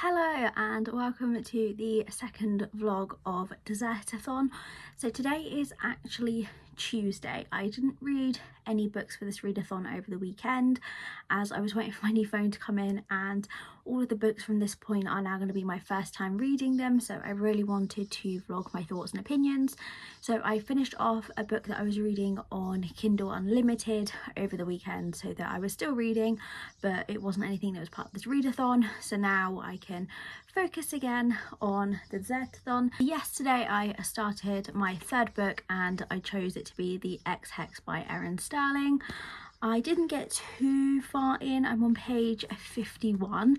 Hello and welcome to the second vlog of Dessertathon. So today is actually Tuesday. I didn't read any books for this readathon over the weekend as I was waiting for my new phone to come in, and all of the books from this point are now going to be my first time reading them, so I really wanted to vlog my thoughts and opinions. So I finished off a book that I was reading on Kindle Unlimited over the weekend, so that I was still reading but it wasn't anything that was part of this readathon, so now I can focus again on the Dessertathon. Yesterday I started my third book and I chose it to be The Ex-Hex by Erin. I didn't get too far in, I'm on page 51,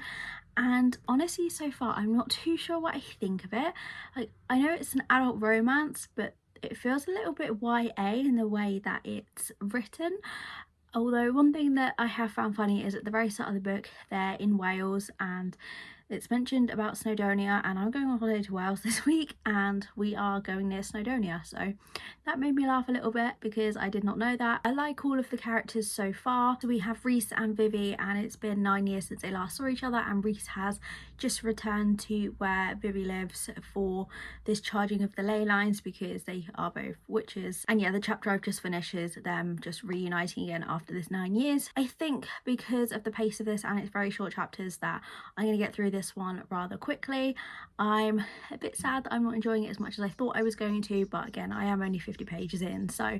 and honestly so far I'm not too sure what I think of it. Like, I know it's an adult romance, but it feels a little bit YA in the way that it's written. Although one thing that I have found funny is at the very start of the book they're in Wales and it's mentioned about Snowdonia, and I'm going on holiday to Wales this week and we are going near Snowdonia, so that made me laugh a little bit because I did not know that. I like all of the characters so far. So we have Reese and Vivi, and it's been 9 years since they last saw each other, and Reese has just returned to where Vivi lives for this charging of the ley lines because they are both witches. And yeah, the chapter I've just finished is them just reuniting again after this 9 years. I think because of the pace of this and it's very short chapters that I'm going to get through this one rather quickly. I'm a bit sad that I'm not enjoying it as much as I thought I was going to, but again, I am only 50 pages in, so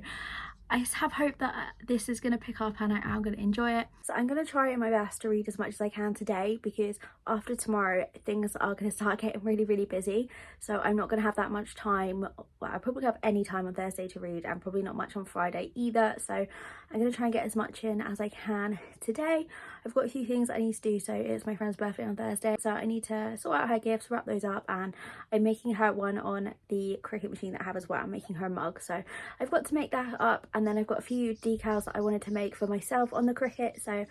I have hope that this is going to pick up and I am going to enjoy it. So I'm going to try my best to read as much as I can today, because after tomorrow things are going to start getting really busy, so I'm not going to have that much time. Well, I probably have any time on Thursday to read and probably not much on Friday either, so I'm going to try and get as much in as I can today. I've got a few things I need to do. So it's my friend's birthday on Thursday, so I need to sort out her gifts, wrap those up, and I'm making her one on the cricket machine that I have as well. I'm making her a mug, so I've got to make that up, and then I've got a few decals that I wanted to make for myself on the cricket, so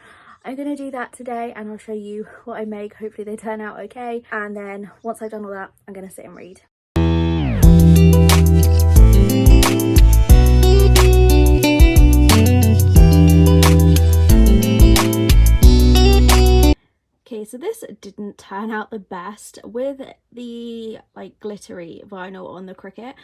I'm going to do that today and I'll show you what I make. Hopefully they turn out okay, and then once I've done all that I'm going to sit and read. Okay, so this didn't turn out the best with the glittery vinyl on the cricket.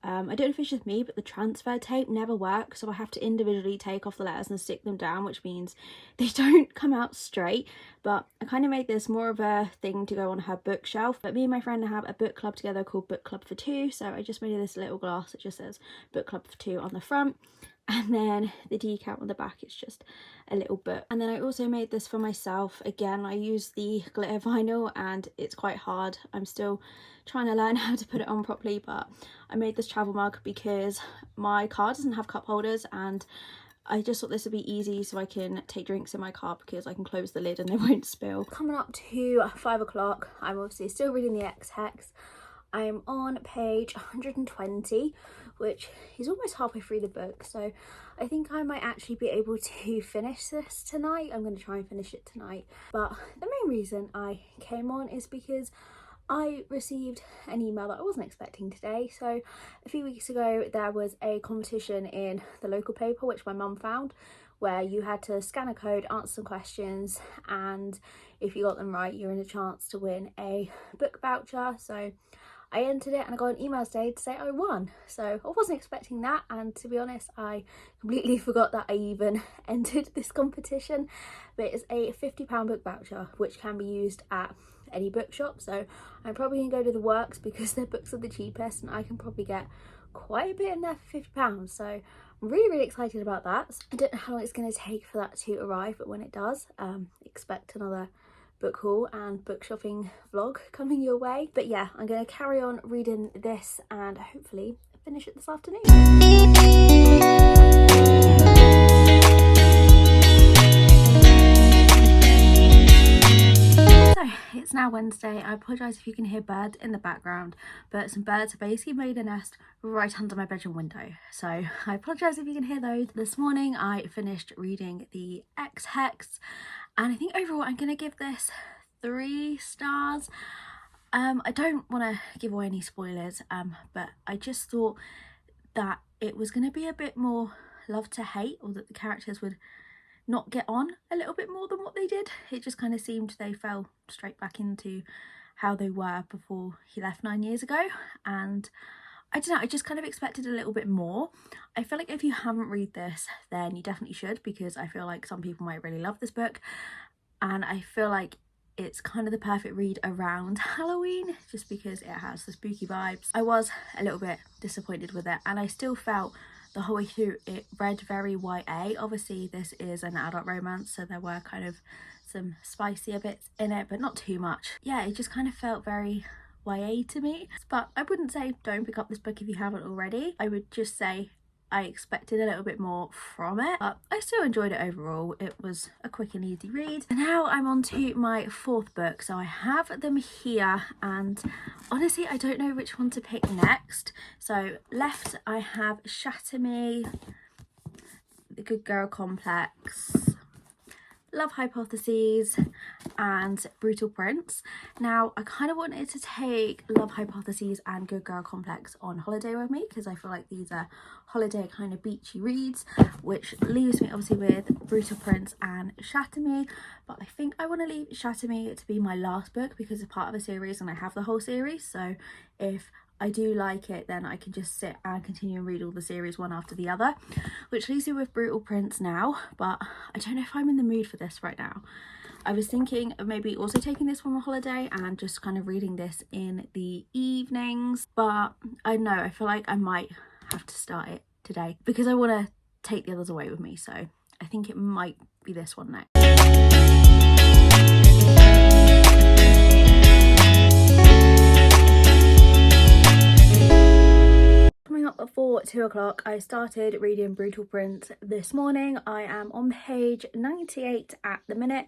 I don't know if it's just me, but the transfer tape never works, so I have to individually take off the letters and stick them down, which means they don't come out straight. But I kind of made this more of a thing to go on her bookshelf. But me and my friend have a book club together called Book Club for Two, so I just made this little glass that just says Book Club for Two on the front, and then the decal on the back is just a little book. And then I also made this for myself. Again, I use the glitter vinyl and it's quite hard. I'm still trying to learn how to put it on properly, but I made this travel mug because my car doesn't have cup holders, and I just thought this would be easy so I can take drinks in my car because I can close the lid and they won't spill. Coming up to 5 o'clock, I'm obviously still reading The Ex-Hex. I'm on page 120, which is almost halfway through the book, so I think I might actually be able to finish this tonight. I'm going to try and finish it tonight. But the main reason I came on is because I received an email that I wasn't expecting today. So a few weeks ago there was a competition in the local paper which my mum found, where you had to scan a code, answer some questions, and if you got them right you're in a chance to win a book voucher. So I entered it and I got an email today to say I won. So I wasn't expecting that, and to be honest I completely forgot that I even entered this competition. But it's a £50 book voucher which can be used at any bookshop, so I'm probably going to go to the Works because their books are the cheapest and I can probably get quite a bit in there for £50, so I'm really excited about that. I don't know how long it's going to take for that to arrive, but when it does, expect another book haul and book shopping vlog coming your way. But yeah, I'm going to carry on reading this and hopefully finish it this afternoon. It's now Wednesday. I apologise if you can hear birds in the background, but some birds have basically made a nest right under my bedroom window, so I apologise if you can hear those. This morning I finished reading The Ex-Hex, and I think overall I'm going to give this 3 stars. I don't want to give away any spoilers, but I just thought that it was going to be a bit more love to hate, or that the characters would not get on a little bit more than what they did. It just kind of seemed they fell straight back into how they were before he left 9 years ago, and I don't know, I just kind of expected a little bit more. I feel like if you haven't read this, then you definitely should, because I feel like some people might really love this book, and I feel like it's kind of the perfect read around Halloween, just because it has the spooky vibes. I was a little bit disappointed with it, and I still felt the whole way through it read very YA. Obviously this is an adult romance, so there were kind of some spicier bits in it, but not too much. Yeah, it just kind of felt very YA to me. But I wouldn't say don't pick up this book if you haven't already. I would just say I expected a little bit more from it, but I still enjoyed it overall. It was a quick and easy read. And now I'm on to my fourth book. So I have them here, and honestly I don't know which one to pick next. So left I have Shatter Me, The Good Girl Complex, Love Hypotheses, and Brutal Prince. Now I kind of wanted to take Love Hypotheses and Good Girl Complex on holiday with me, because I feel like these are holiday kind of beachy reads, which leaves me obviously with Brutal Prince and Shatter Me. But I think I want to leave Shatter Me to be my last book, because it's part of a series and I have the whole series. So if I do like it, then I can just sit and continue and read all the series one after the other, which leaves me with Brutal Prince now. But I don't know if I'm in the mood for this right now. I was thinking of maybe also taking this one on holiday and just kind of reading this in the evenings, but I don't know, I feel like I might have to start it today because I want to take the others away with me, so I think it might be this one next. Coming up before 2 o'clock, I started reading Brutal Prince this morning. I am on page 98 at the minute,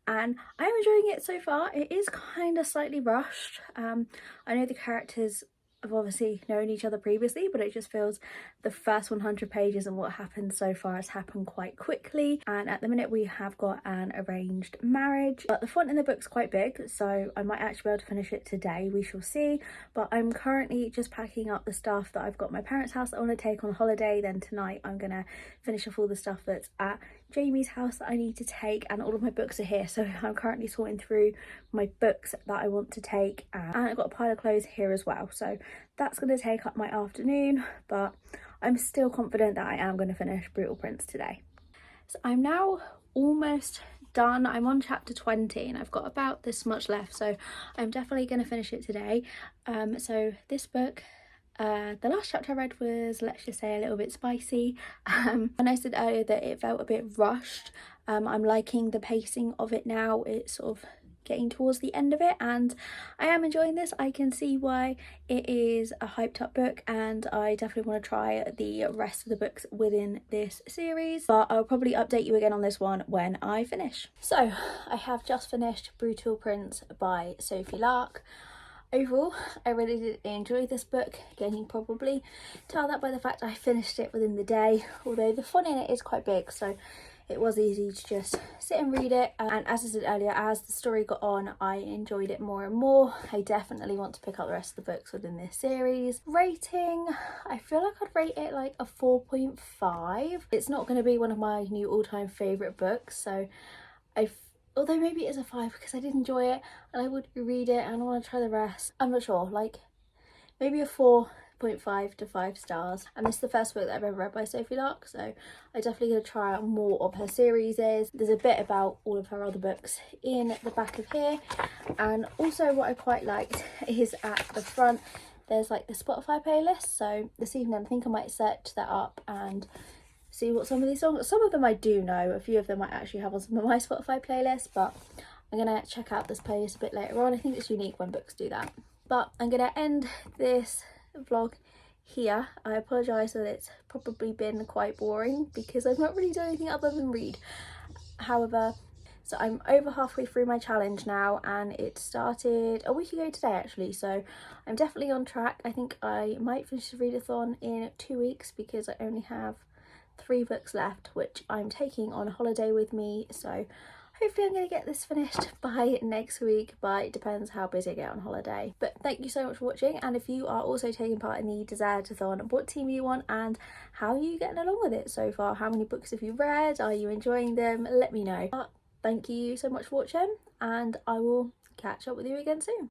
and I am enjoying it so far. It is kind of slightly rushed. I know the characters have obviously known each other previously, but it just feels the first 100 pages and what happened so far has happened quite quickly. And at the minute we have got an arranged marriage, but the font in the book's quite big, so I might actually be able to finish it today. We shall see. But I'm currently just packing up the stuff that I've got at my parents' house that I want to take on holiday. Then tonight I'm gonna finish off all the stuff that's at Jamie's house that I need to take, and all of my books are here, so I'm currently sorting through my books that I want to take, and I've got a pile of clothes here as well, so that's going to take up my afternoon. But I'm still confident that I am going to finish Brutal Prince today. So I'm now almost done. I'm on chapter 20 and I've got about this much left, so I'm definitely going to finish it today. So this book, the last chapter I read was, let's just say, a little bit spicy. And I said earlier that it felt a bit rushed. I'm liking the pacing of it now. It's sort of getting towards the end of it, and I am enjoying this. I can see why it is a hyped up book, and I definitely want to try the rest of the books within this series, but I'll probably update you again on this one when I finish. So I have just finished Brutal Prince by Sophie Lark. Overall, I really did enjoy this book. Again, you can probably tell that by the fact I finished it within the day, although the font in it is quite big, so it was easy to just sit and read it. And as I said earlier, as the story got on, I enjoyed it more and more. I definitely want to pick up the rest of the books within this series. Rating, I feel like I'd rate it like a 4.5. It's not going to be one of my new all-time favourite books, so although maybe it is a 5 because I did enjoy it and I would reread it and I want to try the rest. I'm not sure, like maybe a 4.5 to 5 stars. And this is the first book that I've ever read by Sophie Lark, so I'm definitely going to try out more of her series. There's a bit about all of her other books in the back of here. And also what I quite liked is at the front there's like the Spotify playlist, so this evening I think I might search that up and see what some of these songs, some of them I do know, a few of them I actually have on some of my Spotify playlists, but I'm gonna check out this playlist a bit later on. I think it's unique when books do that. But I'm gonna end this vlog here. I apologise that it's probably been quite boring because I've not really done anything other than read. However, so I'm over halfway through my challenge now, and it started a week ago today actually, so I'm definitely on track. I think I might finish the readathon in 2 weeks because I only have 3 books left, which I'm taking on holiday with me, so hopefully I'm going to get this finished by next week, but it depends how busy I get on holiday. But thank you so much for watching, and if you are also taking part in the Dessertathon, what team are you on and how are you getting along with it so far? How many books have you read? Are you enjoying them? Let me know. But thank you so much for watching, and I will catch up with you again soon.